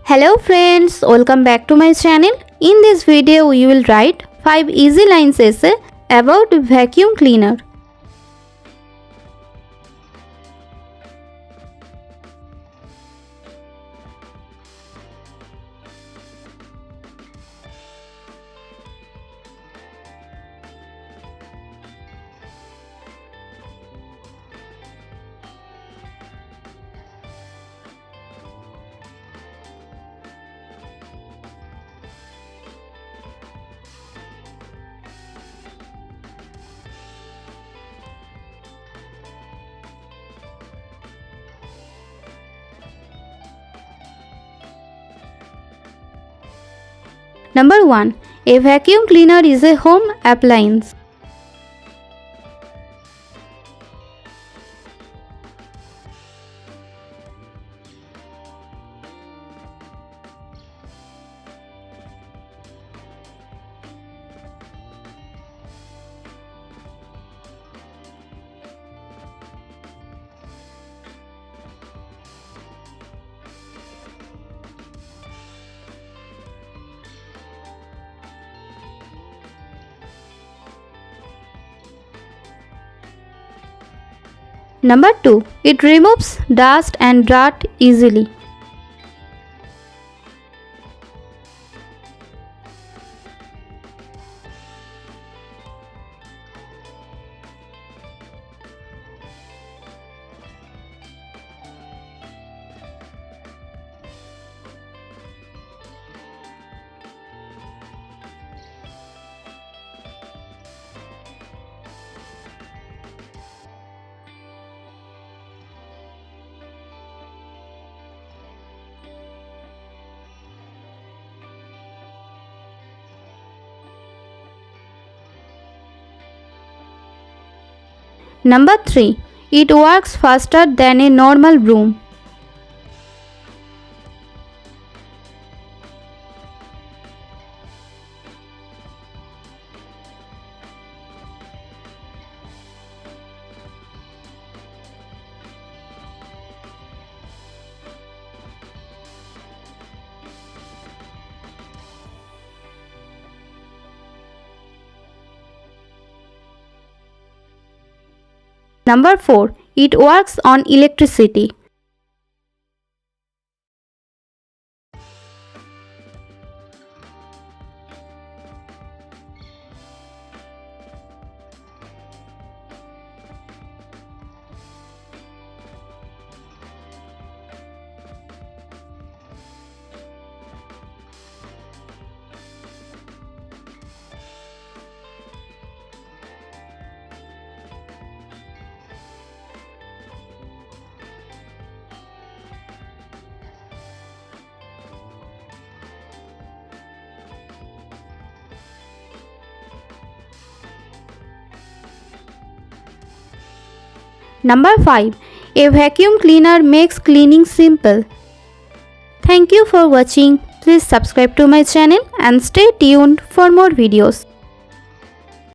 Hello friends, welcome back to my channel. In this video we will write 5 easy lines essay about vacuum cleaner. Number 1. A vacuum cleaner is a home appliance. Number 2. It removes dust and dirt easily. Number 3. It works faster than a normal broom. Number 4. It works on electricity. Number 5. A vacuum cleaner makes cleaning simple. Thank you for watching. Please subscribe to my channel and stay tuned for more videos.